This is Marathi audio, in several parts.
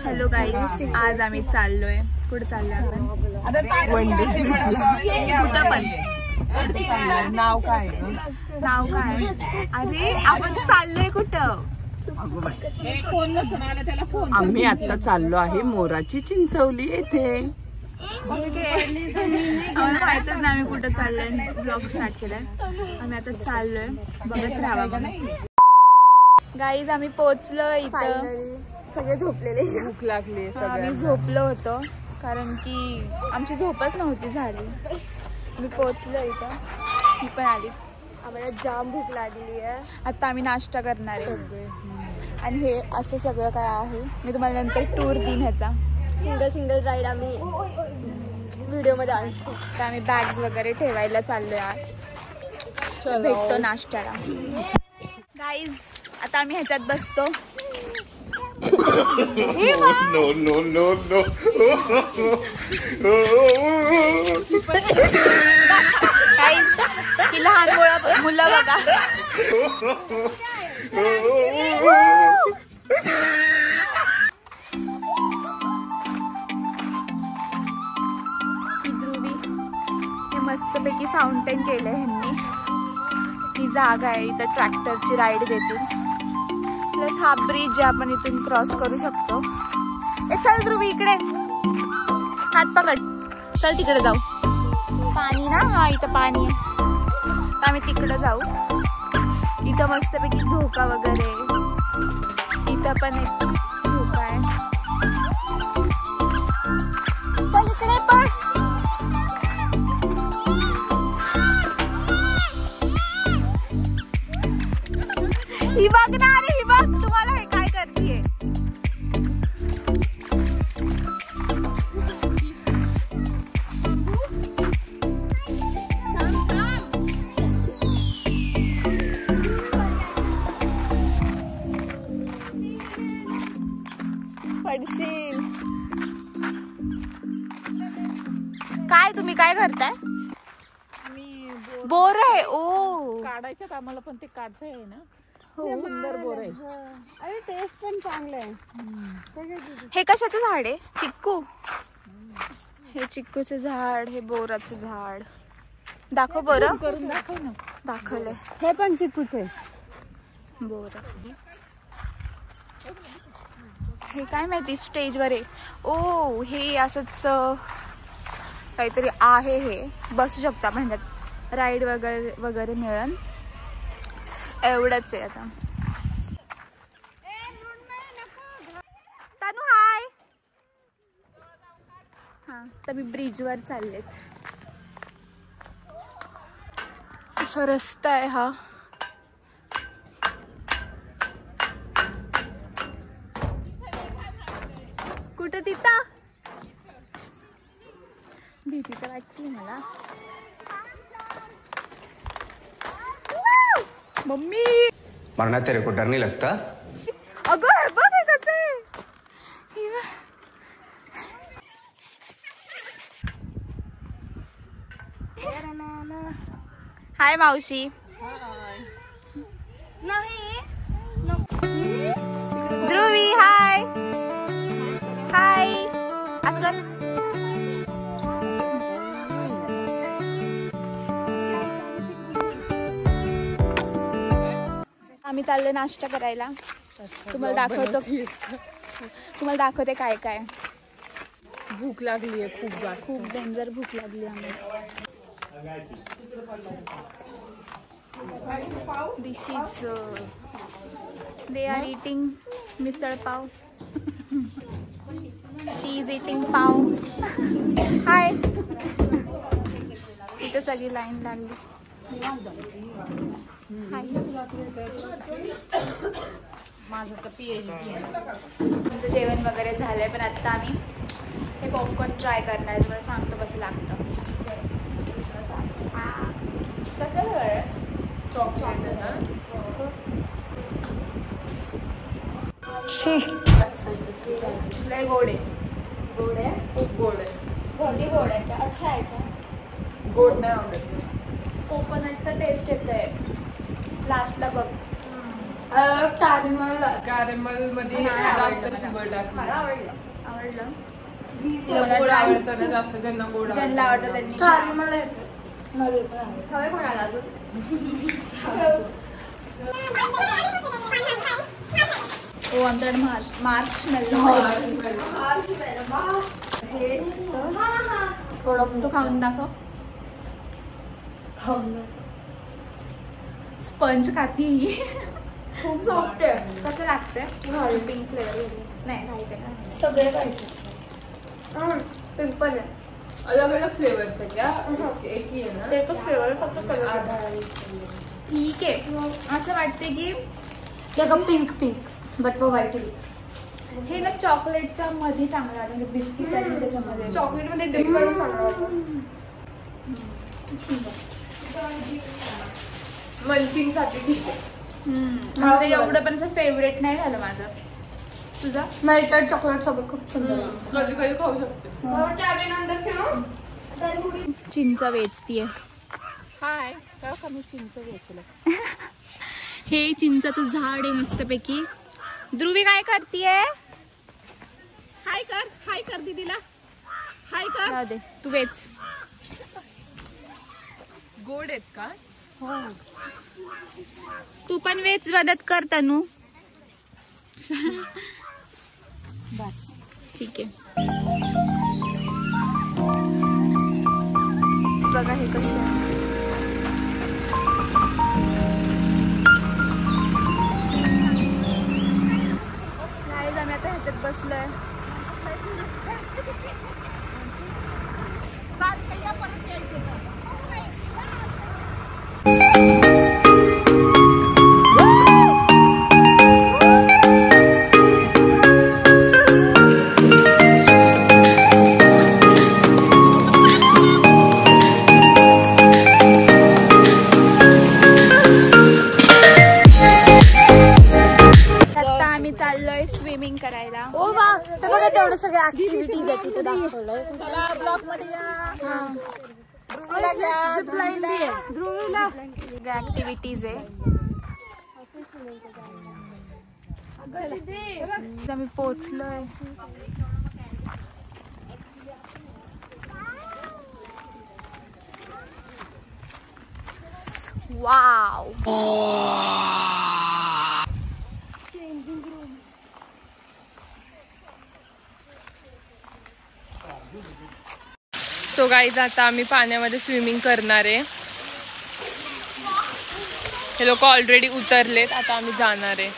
हॅलो गाईज, आज आम्ही चाललोय. कुठे चाललोय आपण? कुठं पण? नाव काय? अरे आपण चाललोय कुठं? आम्ही आता चाललो आहे मोराची चिंचवली येथे. आम्हाला माहितच नाही आम्ही कुठं चाललोय. ब्लॉग स्टार्ट केलाय. आम्ही आता चाललोय, बघत राहावा. गाईज आम्ही पोहोचलो इथं. सगळे झोपलेले, भूक लागली. आम्ही झोपलो होतो कारण की आमची झोपच नव्हती झाली. मी पोहोचलो इथं, मी पण आली. आम्हाला जाम भूक लागली आहे. आता आम्ही नाश्ता करणार आहे आणि हे असं सगळं काय आहे मी तुम्हाला नंतर टूर देईन ह्याचा. सिंगल राईड आम्ही व्हिडिओमध्ये आणतो. तर आम्ही बॅग्स वगैरे ठेवायला चाललोय. आज भेटतो नाश्त्याला. गाईज आता आम्ही ह्याच्यात बसतो. की लहान मुलं बघा. ध्रुवी हे मस्तपैकी फाउंटेन केलंय ह्यांनी. ही जागा आहे, इथं ट्रॅक्टरची राईड देतील. प्लस हा ब्रिज आहे, आपण इथून क्रॉस करू शकतो. चल ध्रुवी इकडे हात पकड, चल तिकडे जाऊ. पाणी ना, हा इथं पाणी आहे. तर आम्ही तिकडे जाऊ. इथं मस्तपैकी झोका वगैरे, इथं पण एक झोका आहे. चल इकडे पण. ही बघ ना, अरे ही बघ, तुम्हाला हे काय करतीये? पडशील. काय तुम्ही काय करताय? बोर आहे. ओ काढायच्या कामाला पण ते काढताय ना. हो, सुंदर बोर आहे. अरे टेस्ट पण चांगलं आहे. हे कशाचं झाड आहे? चिक्कू. हे चिक्कूचं झाड, हे बोराचं झाड. दाखव बरं. करून दाखव ना. दाखवलंय. हे पण चिकूच आहे. बोर. हे काय माहिती स्टेजवर आहे. ओ हे असंच काहीतरी आहे. हे बसू शकतो आपण ह्याच्यात. राईड वगैरे मिळेल. एवढंच आहे आता. तनु हाय. हा, तर मी ब्रिजवर चाललेत. असा रस्ता आहे हा. कुठं तिथं? भीती तर वाटली मला. मम्मी मरना तेरे को डर नहीं लगता? अगं हे बघ हे कसं आहे. हाय मावशी. नाही ध्रुवी हाय. हाय. असं कर. आम्ही चाललो नाश्ता करायला. तुम्हाला दाखवते काय काय. भूक लागली आहे खूप जास्त. खूप डेंजर भूक लागली आम्हाला. दिस is they are eating misal pav. She is eating पाव. हाय. इथे सगळी लाईन लागली. माझं तर आमचं जेवण वगैरे झालंय, पण आता आम्ही हे पॉपकॉर्न ट्राय करणार. तुम्हाला सांगतो कसं लागतं. कसं चॉकलेट ना. लय गोड आहे. गोड आहे. खूप गोड आहे. बहुत ही गोड आहे. क्या अच्छा आहे का? गोड नाही आवडत. कोकोनटचा टेस्ट येतोय लास्टला बघ. कॅरेमल मध्ये जास्त शुगर टाकली. मला आवडलं गोड आवडतं ना जास्त, ज्यांना गोड ज्यांना आवडतं त्यांनी हवे कोणाला अजून हो आमच्याकडे मार्शमेलो थोडं तू खाऊन दाखव. स्पंज खाती खूप सॉफ्ट आहे. कसं लागतंय पिंक फ्लेवर नाही माहिती आहे सगळे पाहिजे. पिंपल आहे अलग अलग फ्लेवर्स आहे क्या? एक ही आहे ना? एकच फ्लेवर फक्त कलर ठीक आहे. असं वाटते की पिंक बट वो व्हाईट हे ना चॉकलेटच्या मध्ये चांगलं वाटतं म्हणजे बिस्किट आहे त्याच्यामध्ये चॉकलेट मध्ये डिप करून चांगलं वाटतं. मंचिंग साठी ठीक आहे. मला एवढं पण असं फेवरेट नाही झालं माझं. तुझा मेल्टेड चॉकलेट सोबत खूप सुंदर कधी कधी खाऊ शकते. चिंच वेचतीये. हाय मी चिंच वेचलं. हे चिंचाचं झाड आहे मस्तपैकी. ध्रुवी काय करतीये? हाय कर दीदीला. हाय कर. राहू दे तू वेच. गोड आहेत का? तू पण वेच मदत कर तनू. बस ठीक आहे. बघा हे कसं आम्ही आता ह्याच्यात बसलोय. चाललोय स्विमिंग करायला. ओ वा तर बघा तेवढं सगळ्या ऍक्टिव्हिटीज आहेत तिथे दाखवलंय. चला ब्लॉक मध्ये या. झिपलाईन बी आहे ध्रुवीला. ऍक्टिव्हिटीज आहे. आम्ही पोहोचलोय. वाव सो गाईज आता आम्ही पाण्यामध्ये स्विमिंग करणार आहे. हे लोक ऑलरेडी उतरलेत. आता आम्ही जाणार आहे.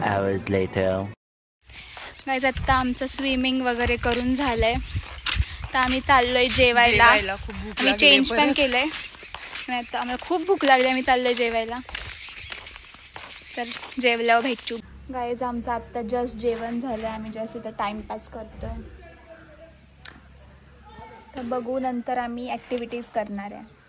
hours later. गाईज आता आमचं स्विमिंग वगैरे करून झालंय. तर आम्ही चाललोय जेवायला. खूप भूक आम्ही चेंज पण केलंय. आता आम्हाला खूप भूक लागली. आम्ही चाललोय जेवायला. तर जेवल्यावर भेटू. गाईज आमचं आत्ता जस्ट जेवण झालं. आम्ही जस्ट इथं टाइमपास करतोय. तर बघू नंतर आम्ही ॲक्टिव्हिटीज करणार आहे.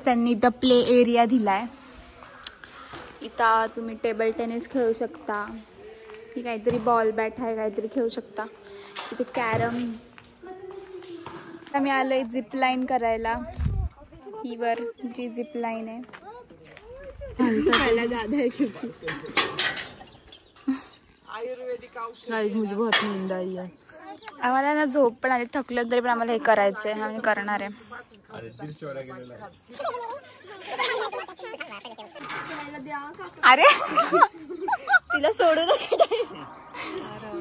त्यांनी इथं प्ले एरिया दिलाय. इथं तुम्ही टेबल टेनिस खेळू शकता. ही काहीतरी बॉल बॅट आहे काहीतरी खेळू शकता. इथे कॅरम. आम्ही आलोय झिप लाईन करायला. ही वर जी झिप लाईन आहे. आयुर्वेदिक औषध मुझे बहुत नींद आई है. आम्हाला ना झोप पण आली, थकलो तरी पण आम्हाला हे करायचंय, आम्ही करणार आहे. अरे तिला सोडू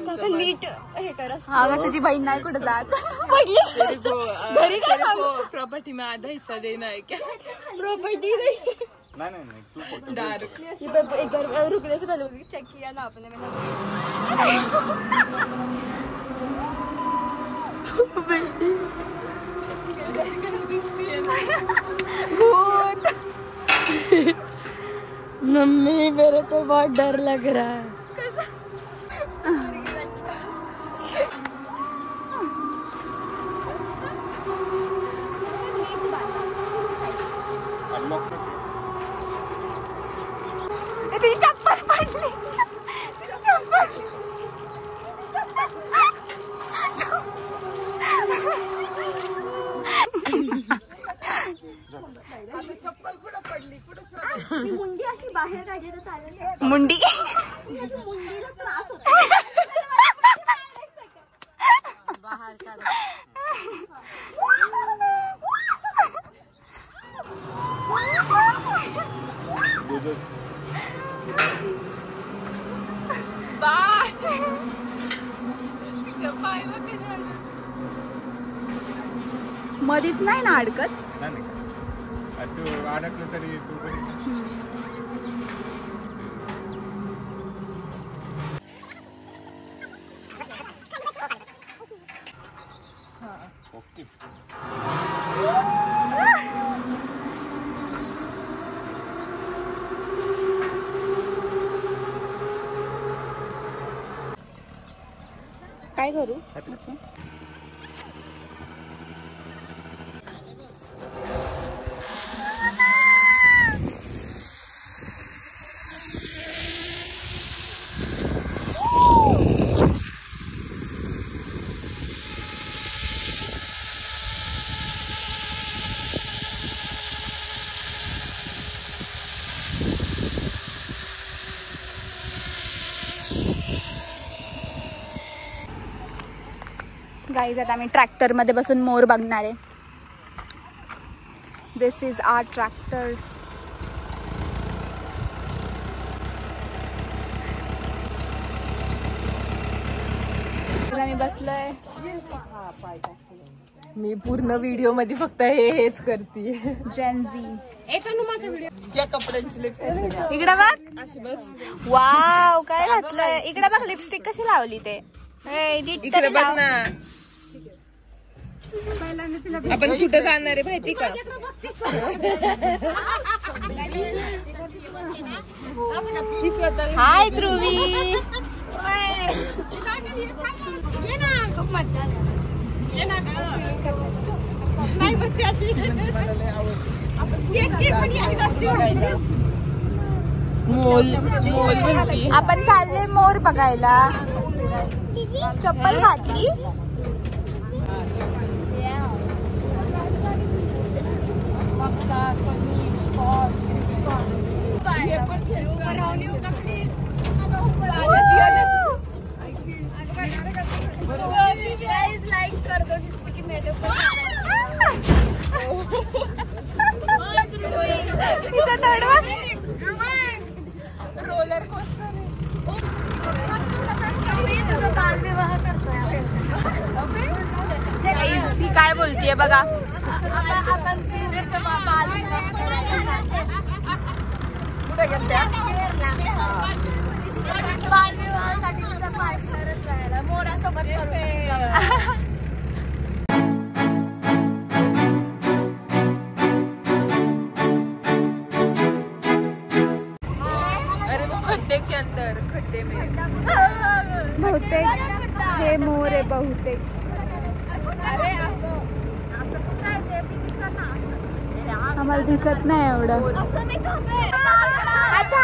नका नीट हे कर. अगं तुझी बहीण नाही कुठे जात. घरी प्रॉपर्टी में आधा हिस्सा देना है क्या? प्रॉपर्टी नहीं एक बार रुकने से पहले चेक किया ना आपने. मम्मी मेरे को बहुत डर लग रहा है. ती चप्पल पडली. मुंडी अशी बाहेर काढली तर चालेल. मुंडी मुंडीला त्रास होतो. बाहेर काढ. मधीच नाही ना अडकत. अडकलं तरी काय करू. गाईज आता आम्ही ट्रॅक्टर मध्ये बसून मोर बघणार आहे. दिस इज आवर ट्रॅक्टर. आम्ही बसलोय. मी पूर्ण व्हिडिओ मध्ये फक्त हेच करते. जेनझी या कपड्यांची इकडे बघ. वाव काय घातलंय. इकडे बघ लिपस्टिक कशी लावली ते. इकडे बघ ना. आपण कुठं जाणार आहे माहिती का. हाय ध्रुवी. ये ना खूप मजा आली. ये ना नाही बघते अशी. मोल म्हणती. आपण चालले मोर बघायला. चप्पल घातली. लाइक कर दो जिससे कि मेरे को रोलर कोस्टर बाल विवाह करतोय. ती काय बोलतीये बघा. आपण बाल विवाहासाठी तुझा पार्टनरच जायला मोरासोबत करू. अरे वो खड्डे के अंदर खड्डे में बहुतेक हे मोर आहे बहुतेक. आम्हाला दिसत नाही एवढं. अच्छा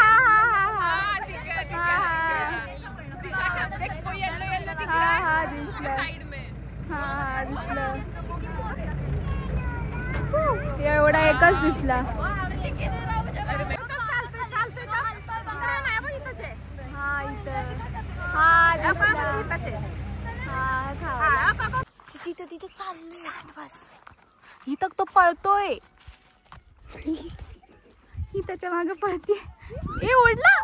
एवढा एकच दिसला. हा इथं. हा तिथे तिथे चालली. शांत बस. ही तक तो पळतोय. ही त्याच्या मागे पळते. ए उडला.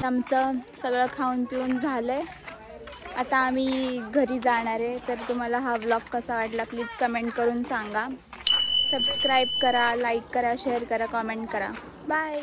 आमचं सगळं खाऊन पिऊन झालंय. आता आम्ही घरी जाणार आहे. तर तुम्हाला हा व्लॉग कसा वाटला प्लीज कमेंट करून सांगा. सबस्क्राईब करा, लाईक करा, शेअर करा, कमेंट करा. बाय.